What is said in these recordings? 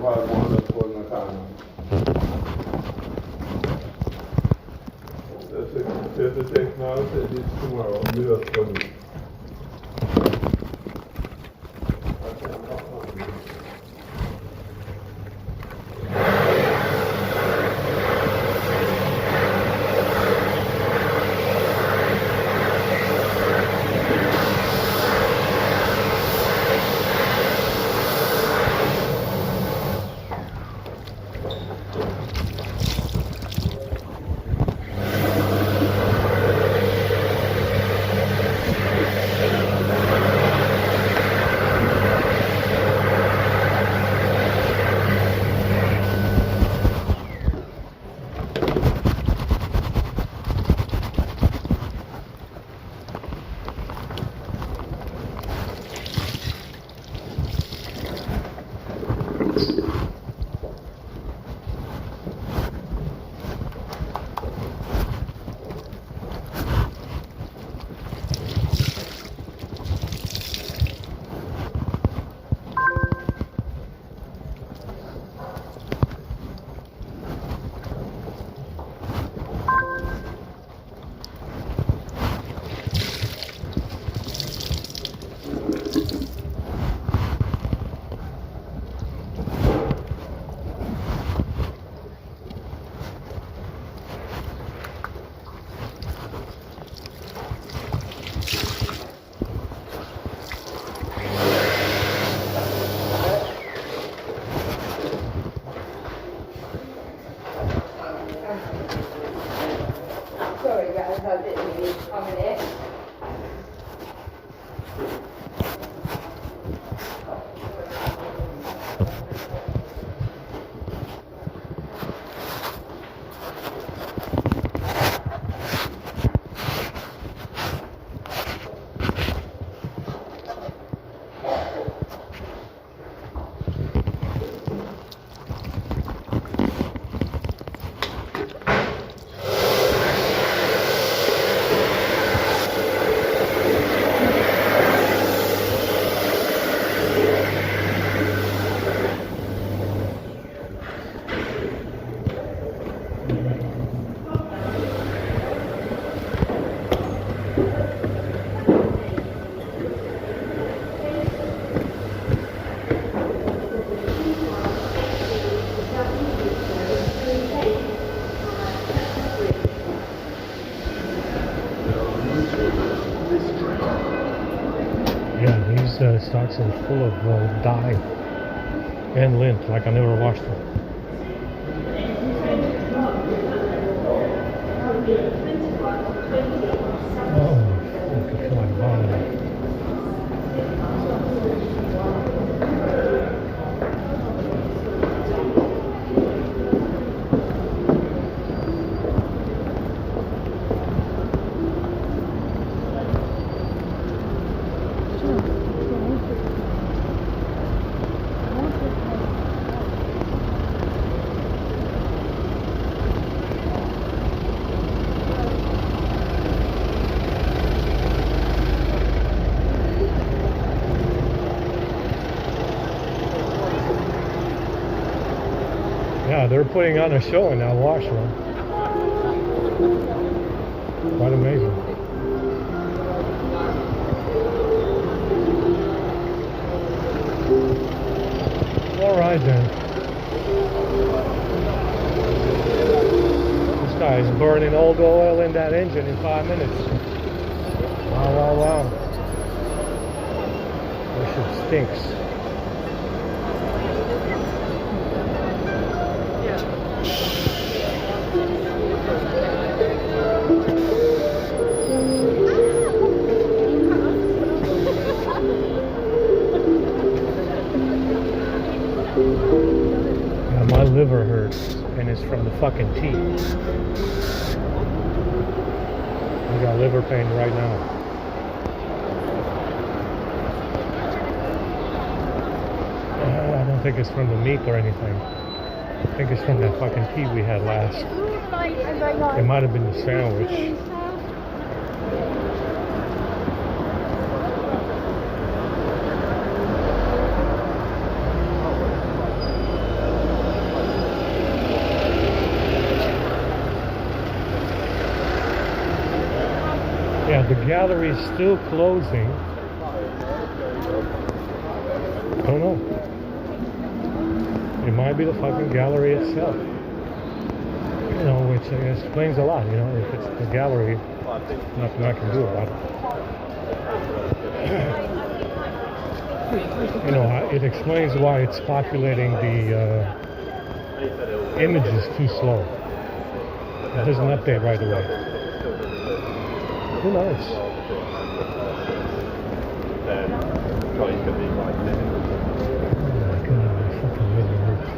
hard one that's for the time. There's a text now that says it's tomorrow. Meet us for me. Sorry guys, I didn't mean to come in here. Stocks are full of dye and lint, like I never washed them. Oh, I can feel my bottom. Yeah, they're putting on a show in that washroom. Quite amazing. All right then. This guy is burning all the oil in that engine in 5 minutes. Wow, wow, wow. This shit stinks. My liver hurts, and it's from the fucking tea. I got liver pain right now. I don't think it's from the meat or anything. I think it's from that fucking tea we had last. It might have been the sandwich. the gallery is still closing. I don't know. It might be the fucking gallery itself. You know, which explains a lot, you know. If it's the gallery, nothing I can do about it. You know, it explains why it's populating the images too slow. It doesn't update right away. Who knows? Oh my god, my fucking really hurts.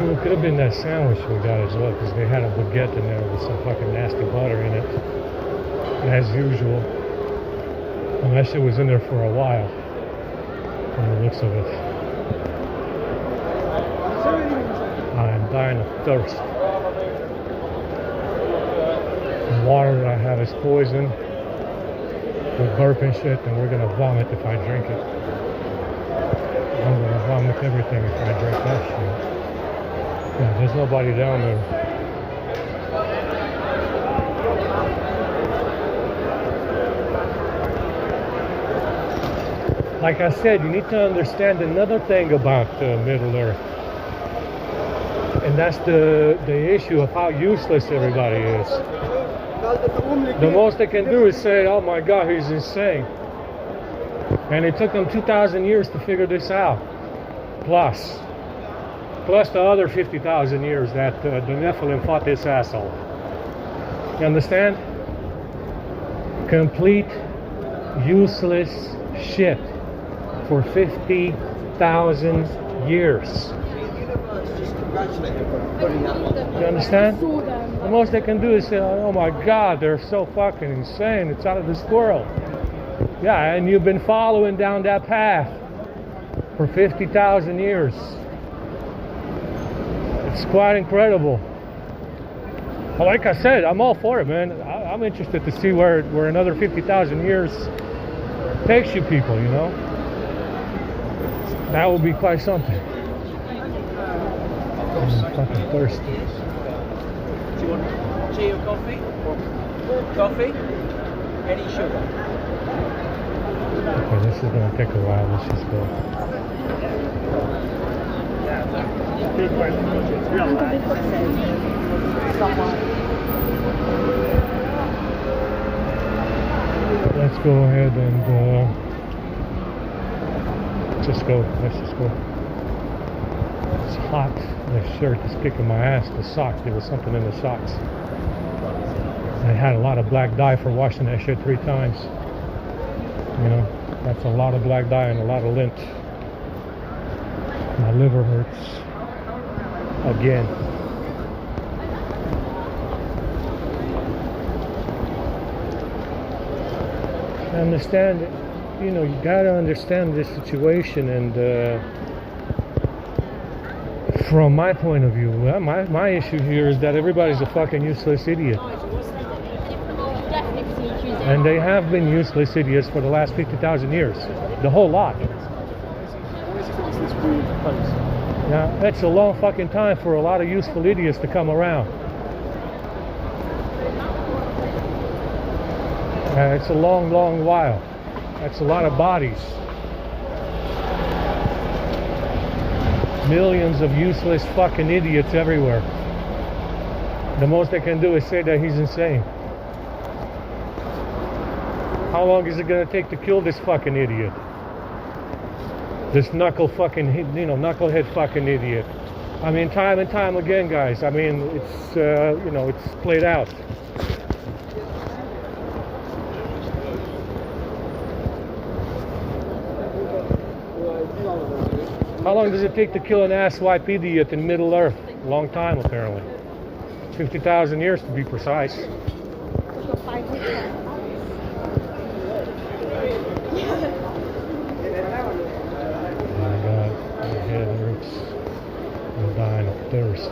It could have been that sandwich we got as well, because they had a baguette in there with some fucking nasty butter in it, as usual. And that shit was in there for a while, from the looks of it. I'm dying of thirst. The water that I have is poison. We're burping shit, and we're gonna vomit if I drink it. I'm gonna vomit everything if I drink that shit. Yeah, there's nobody down there. Like I said, you need to understand another thing about Middle Earth. And that's the issue of how useless everybody is. The most they can do is say, oh my God, he's insane. And it took them 2,000 years to figure this out. Plus the other 50,000 years that the Nephilim fought this asshole. You understand? Complete useless shit for 50,000 years. You understand? The most they can do is say, oh my God, they're so fucking insane. It's out of this world. Yeah, and you've been following down that path for 50,000 years. It's quite incredible. But like I said, I'm all for it, man. I'm interested to see where another 50,000 years takes you people, you know? That would be quite something. I'm fucking thirsty. Do you want tea or coffee? Coffee? Any sugar? Okay, this is going to take a while. Let's just go. Let's go ahead and just go. Let's just go. It's hot. The shirt is kicking my ass. The socks. There was something in the socks. I had a lot of black dye for washing that shit 3 times. You know, that's a lot of black dye and a lot of lint. My liver hurts again. I understand it. You know, you gotta understand this situation, and from my point of view, my issue here is that everybody's a fucking useless idiot. And they have been useless idiots for the last 50,000 years. The whole lot. Now, that's a long fucking time for a lot of useful idiots to come around. It's a long, long while. That's a lot of bodies. Millions of useless fucking idiots everywhere. The most they can do is say that he's insane. How long is it gonna take to kill this fucking idiot? This knucklehead fucking idiot. I mean, time and time again, guys. I mean, it's, you know, it's played out. How long does it take to kill an asswipe idiot in Middle Earth? A long time, apparently. 50,000 years to be precise. I'm dying of thirst.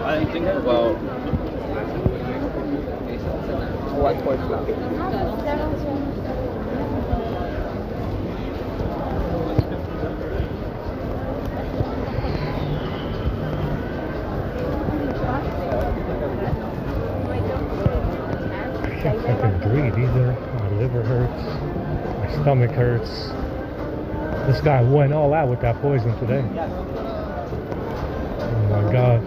I think, well, white boy flat. I can't fucking breathe either. My liver hurts. My stomach hurts. This guy went all out with that poison today. Oh my god.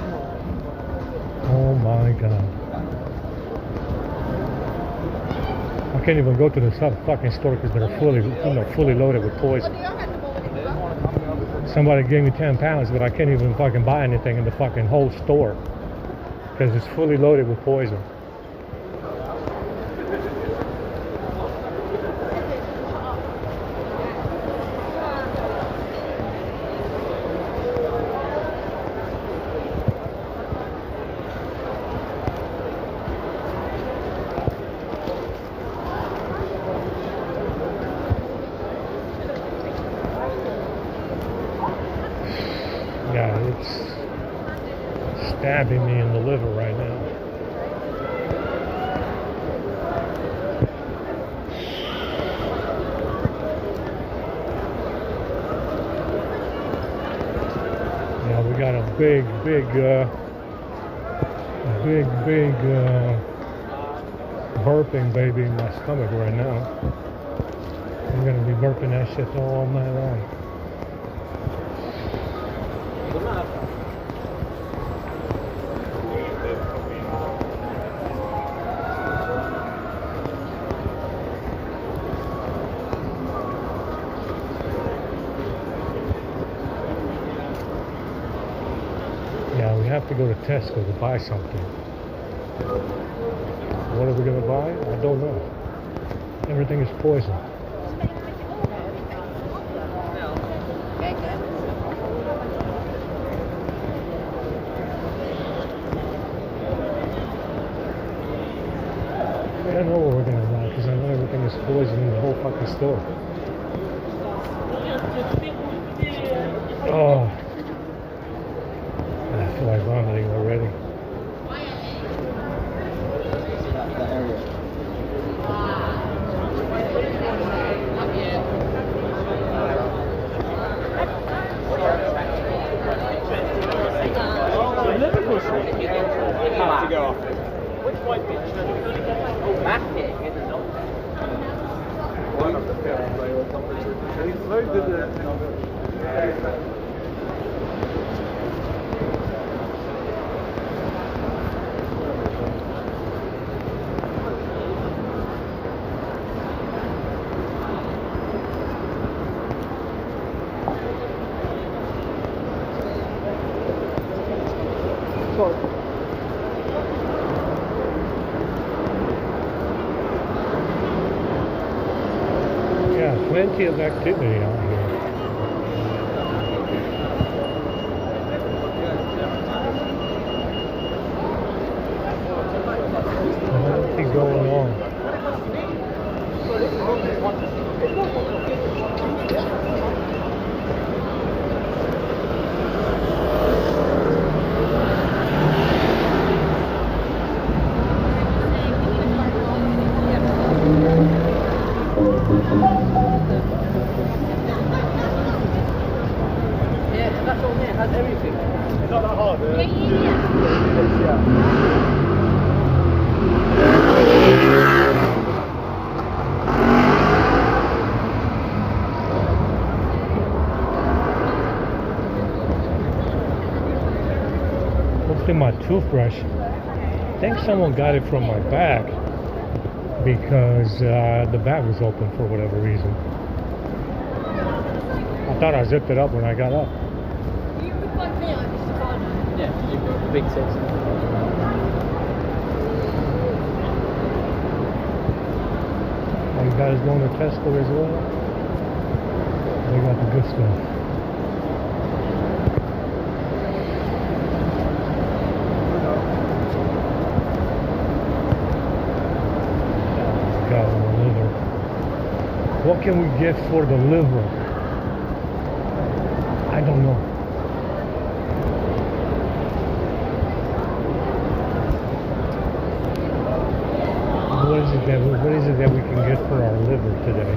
Oh my god. I can't even go to the fucking store because they're fully loaded with poison. Somebody gave me 10 pounds, but I can't even fucking buy anything in the fucking whole store because it's fully loaded with poison. Yeah, it's stabbing me in the liver right now. Yeah, we got a big burping baby in my stomach right now. I'm gonna be burping that shit all night long. Yeah, we have to go to Tesco to buy something. What are we gonna buy? I don't know. Everything is poison. I don't know what we're gonna buy because I know everything is poison in the whole fucking store. Oh. I feel like vomiting already. Which white bitch? Mapping, isn't it? One of the pairs. He's very good at Yeah, plenty of activity out here. Plenty going on. Yeah, that's all there, has everything. It's not that hard. Looked at my toothbrush. I think someone got it from my bag because the bag was open for whatever reason. I thought I zipped it up when I got up. Yeah, the big six. Are you guys going to Tesco as well? They got the good stuff. Got the liver. What can we get for the liver? I don't know. What is it that we can get for our liver today?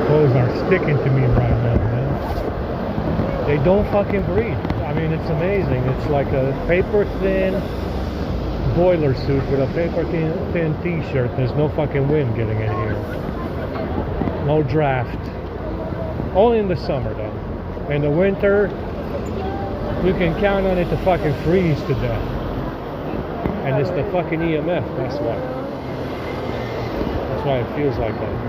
Clothes are sticking to me right now, man. They don't fucking breathe. I mean, it's amazing. It's like a paper thin boiler suit with a paper thin t-shirt. There's no fucking wind getting in here. No draft. Only in the summer though. In the winter, you can count on it to fucking freeze to death. And it's the fucking EMF, that's why. That's why it feels like that.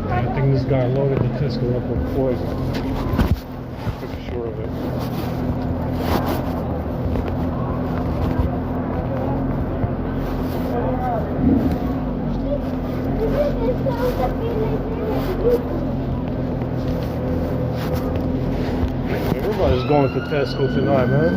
I think this guy loaded the Tesla up with poison. Pretty sure of it. Everybody's going to Tesco tonight, man.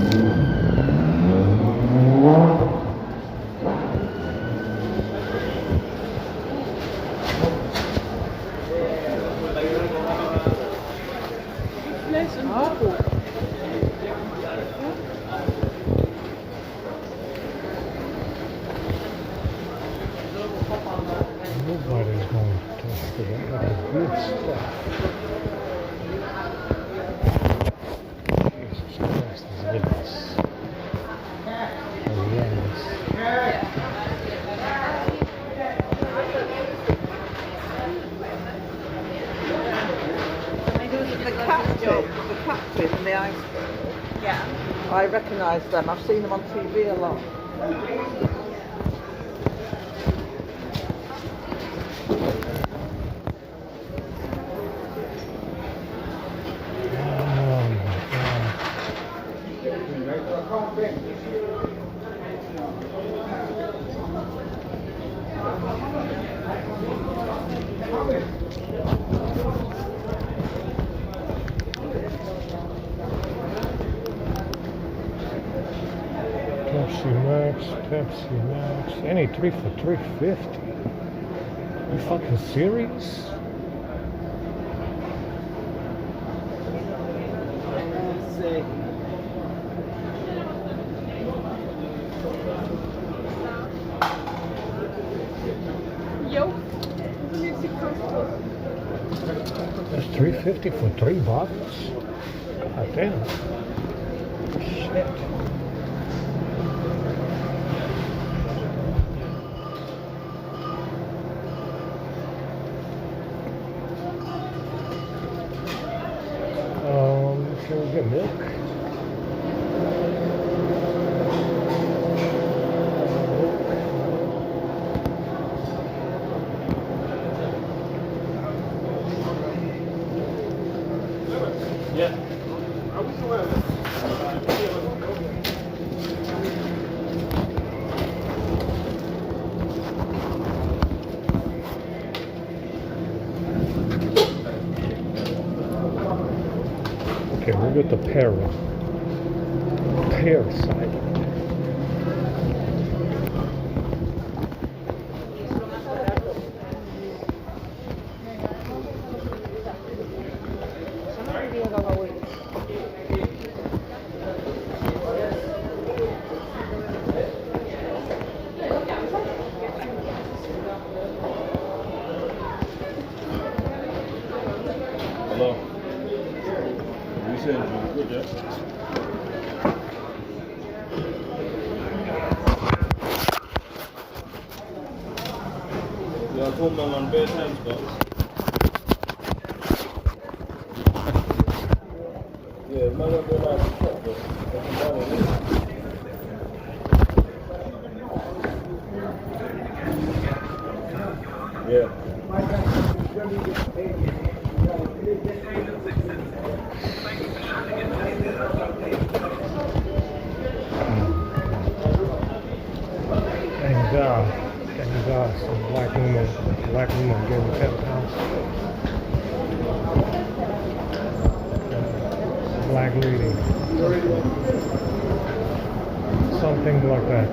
Nobody's going to Tesco. That's good stuff. Jesus Christ, these goodness. The catfish and the iceberg. Yeah. I recognise them. I've seen them on TV a lot. Pepsi Max. Any 3 for $3.50. You fucking serious? That's $3.50 for 3 bottles? God damn. Shit. Can we get milk? Yeah. Okay, we'll get the pear side. Hello. You said it was good, yeah? Jag kommer man bet handskar. Yeah, man will go like yeah. Thank God, some black woman gave me $10. Black lady. Something like that.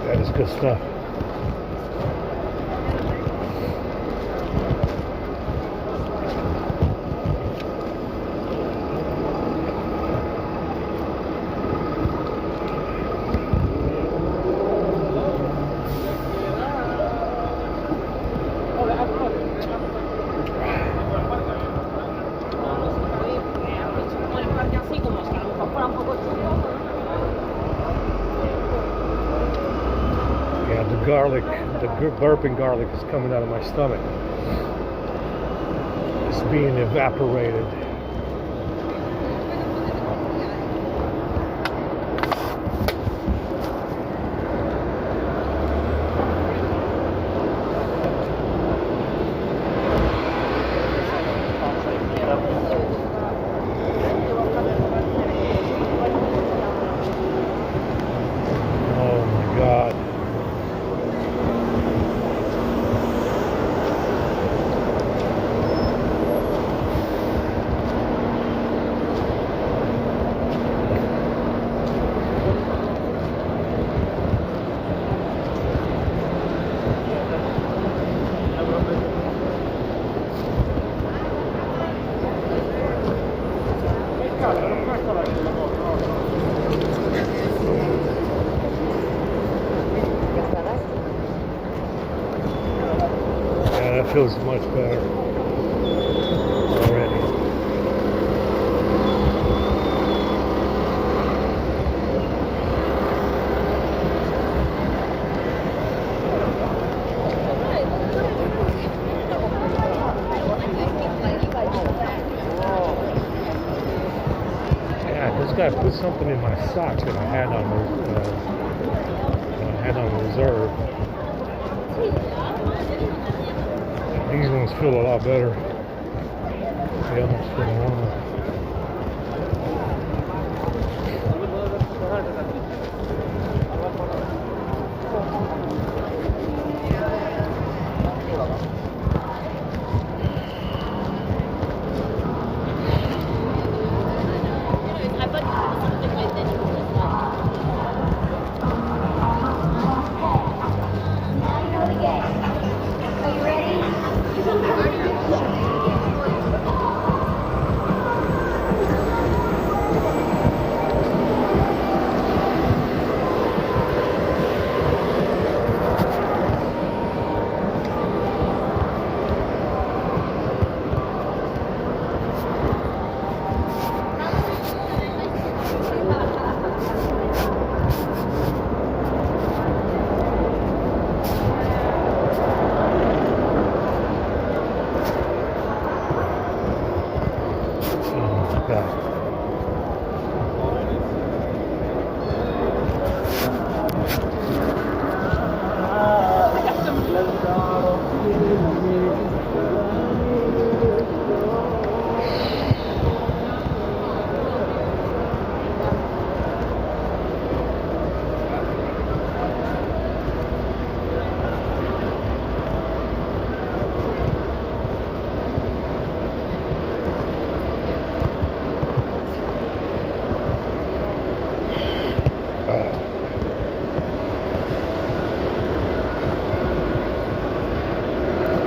That is good stuff. Yeah, the garlic, the burping garlic is coming out of my stomach. It's being evaporated. Oh my God. Yeah, that feels much better already. Yeah, this guy put something in my sock that I had on reserve. These ones feel a lot better. They almost feel normal.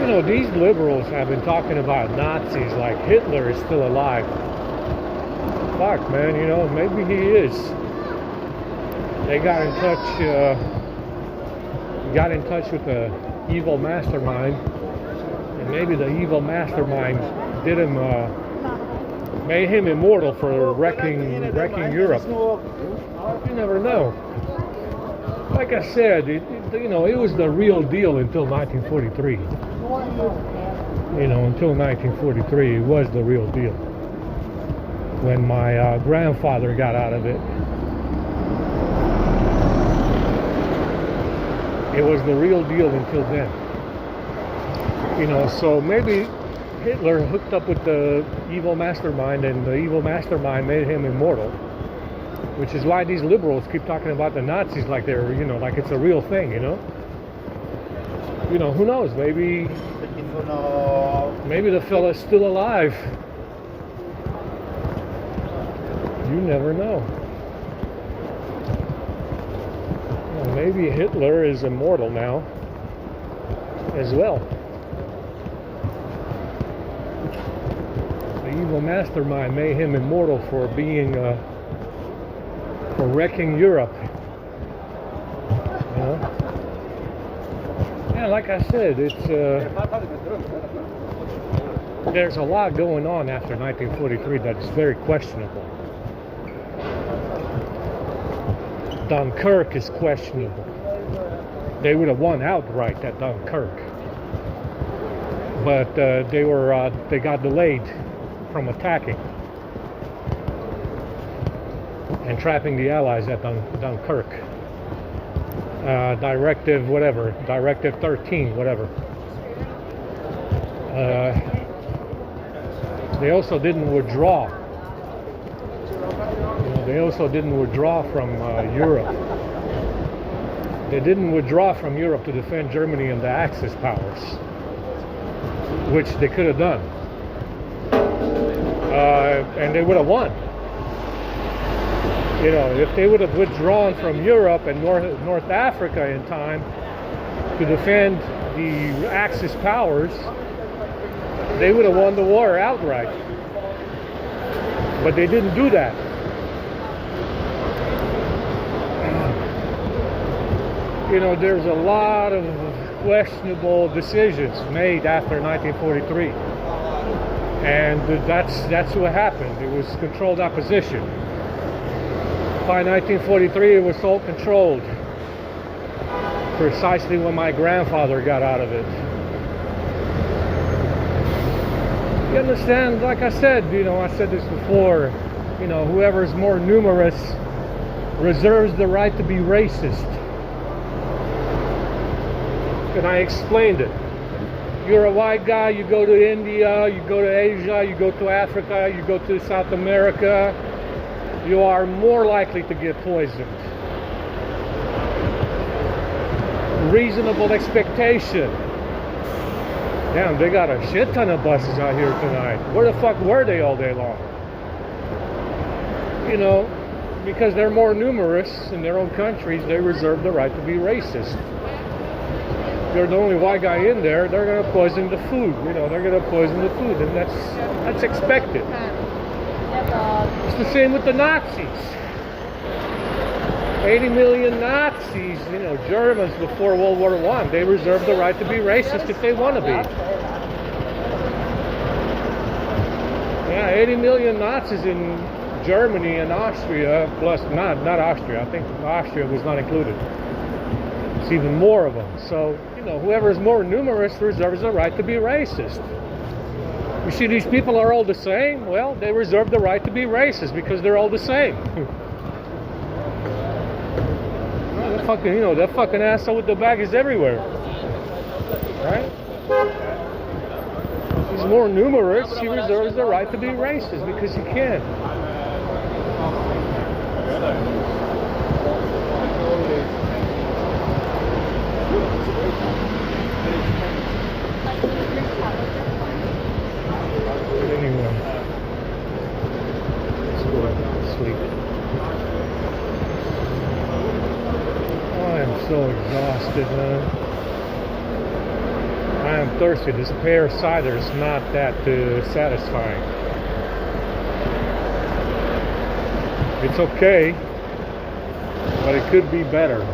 You know, these liberals have been talking about Nazis like Hitler is still alive. Fuck, man, you know, maybe he is. They got in touch with the evil mastermind, and maybe the evil mastermind did him, made him immortal for wrecking Europe. You never know. Like I said, you know, it was the real deal until 1943. You know, until 1943, it was the real deal. When my grandfather got out of it, it was the real deal until then. You know, so maybe Hitler hooked up with the evil mastermind, and the evil mastermind made him immortal. Which is why these liberals keep talking about the Nazis like they're, you know, like it's a real thing, you know? You know, who knows? Maybe the fella's still alive. You never know. Well, maybe Hitler is immortal now as well. The evil mastermind made him immortal for being for wrecking Europe. You know? Yeah, like I said, it's there's a lot going on after 1943 that's very questionable. Dunkirk is questionable. They would have won outright at Dunkirk, but they got delayed from attacking and trapping the Allies at Dunkirk. Directive 13, whatever. They also didn't withdraw. You know, they also didn't withdraw from Europe. They didn't withdraw from Europe to defend Germany and the Axis powers, which they could have done. And they would have won. You know, if they would have withdrawn from Europe and North Africa in time to defend the Axis powers, they would have won the war outright. But they didn't do that. You know, there's a lot of questionable decisions made after 1943. And that's what happened. It was controlled opposition. By 1943, it was so controlled. Precisely when my grandfather got out of it. You understand? Like I said, you know, I said this before. You know, whoever is more numerous reserves the right to be racist. And I explained it. You're a white guy. You go to India. You go to Asia. You go to Africa. You go to South America. You are more likely to get poisoned. Reasonable expectation. Damn, they got a shit ton of buses out here tonight. Where the fuck were they all day long? You know, because they're more numerous in their own countries, they reserve the right to be racist. You're the only white guy in there, they're going to poison the food. You know, they're going to poison the food, and that's expected. It's the same with the Nazis. 80 million Nazis, you know, Germans before World War I. They reserve the right to be racist if they want to be. Yeah, 80 million Nazis in Germany and Austria, plus not Austria. I think Austria was not included. It's even more of them. So, you know, whoever is more numerous reserves the right to be racist. You see, these people are all the same. Well, they reserve the right to be racist because they're all the same. Well, fucking, you know, that fucking asshole with the bag is everywhere, right? He's more numerous. He reserves the right to be racist because he can. Anyway, let's go back to sleep. I am so exhausted, man. I am I'm thirsty. This pear cider is not that satisfying. It's okay, but it could be better.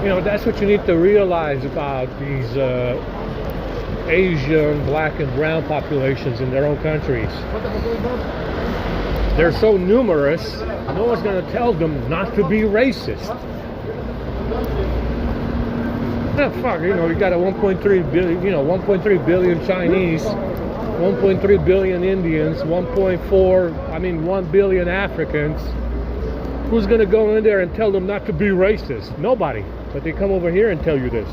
You know, that's what you need to realize about these Asian, black and brown populations in their own countries. They're so numerous, no one's going to tell them not to be racist. Ah, fuck, you know, you got a 1.3 billion, 1.3 billion Chinese, 1.3 billion Indians, 1 billion Africans. Who's going to go in there and tell them not to be racist? Nobody. But they come over here and tell you this.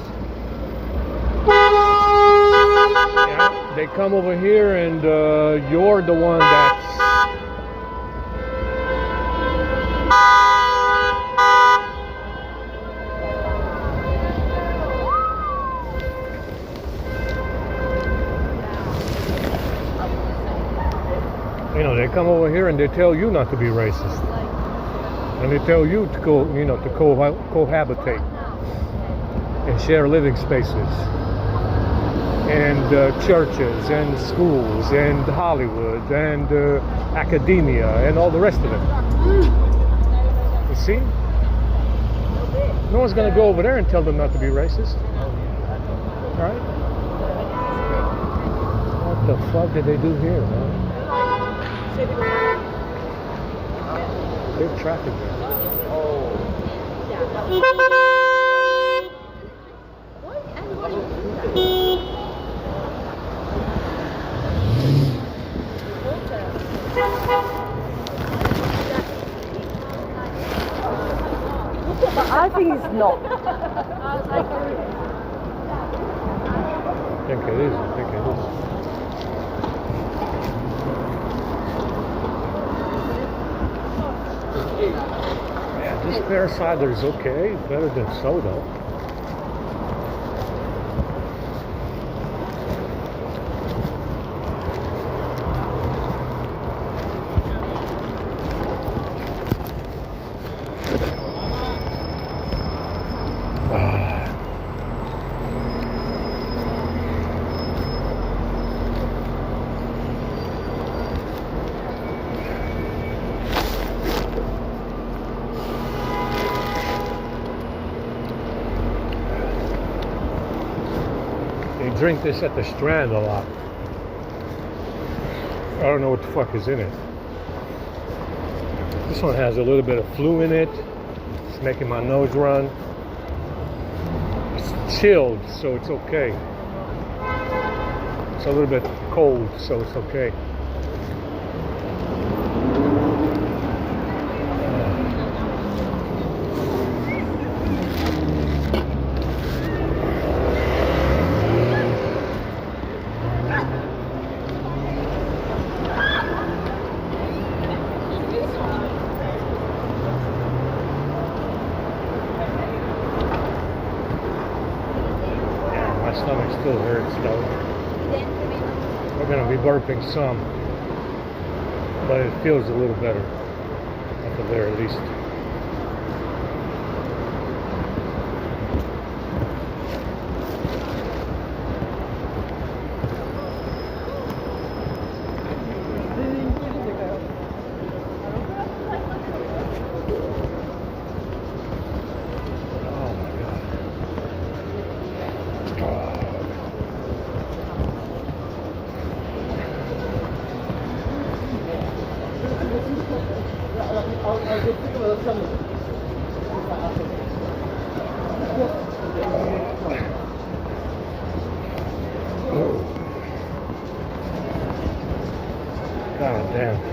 Yeah, they come over here and you're the one that's... You know, they come over here and they tell you not to be racist. And they tell you to go, to cohabitate and share living spaces and churches and schools and Hollywood and academia and all the rest of it. You see? No one's going to go over there and tell them not to be racist. Right? What the fuck did they do here, man? Big traffic there. I think it's not. I think it is. I think it is. Yeah, this pear cider is okay. Better than soda. They drink this at the Strand a lot. I don't know what the fuck is in it. This one has a little bit of flu in it. It's making my nose run. It's chilled, so it's okay. It's a little bit cold, so it's okay. My stomach still hurts though. We're going to be burping some, but it feels a little better at the very least. God damn.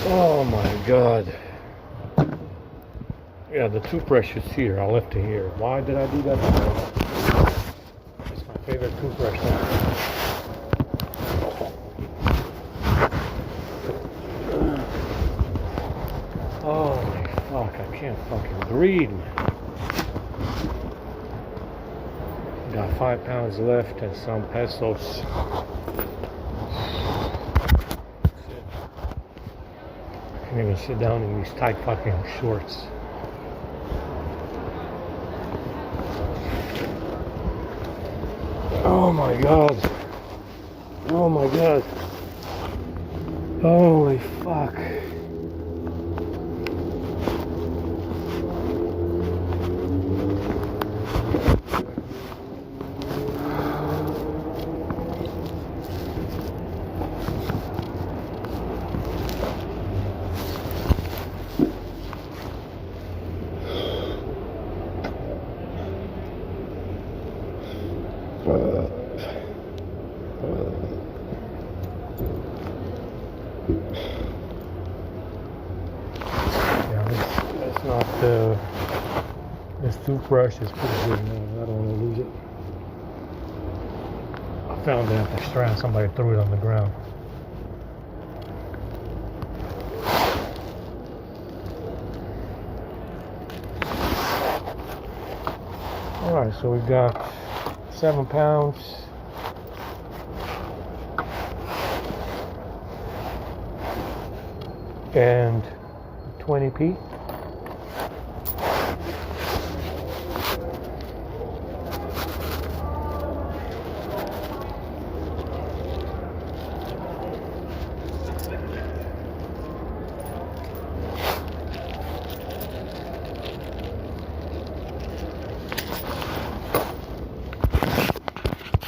Oh my God. Yeah, the toothbrush is here. I left it here. Why did I do that? It's my favorite toothbrush now. Holy fuck, I can't fucking breathe. Got 5 pounds left and some pesos. Can't even sit down in these tight fucking shorts. Oh my God. Oh my God. Holy fuck. That's not this toothbrush is pretty good now. I don't want to lose it. I found it at the strand. Somebody threw it on the ground. Alright, so we got 7 pounds. And 20p.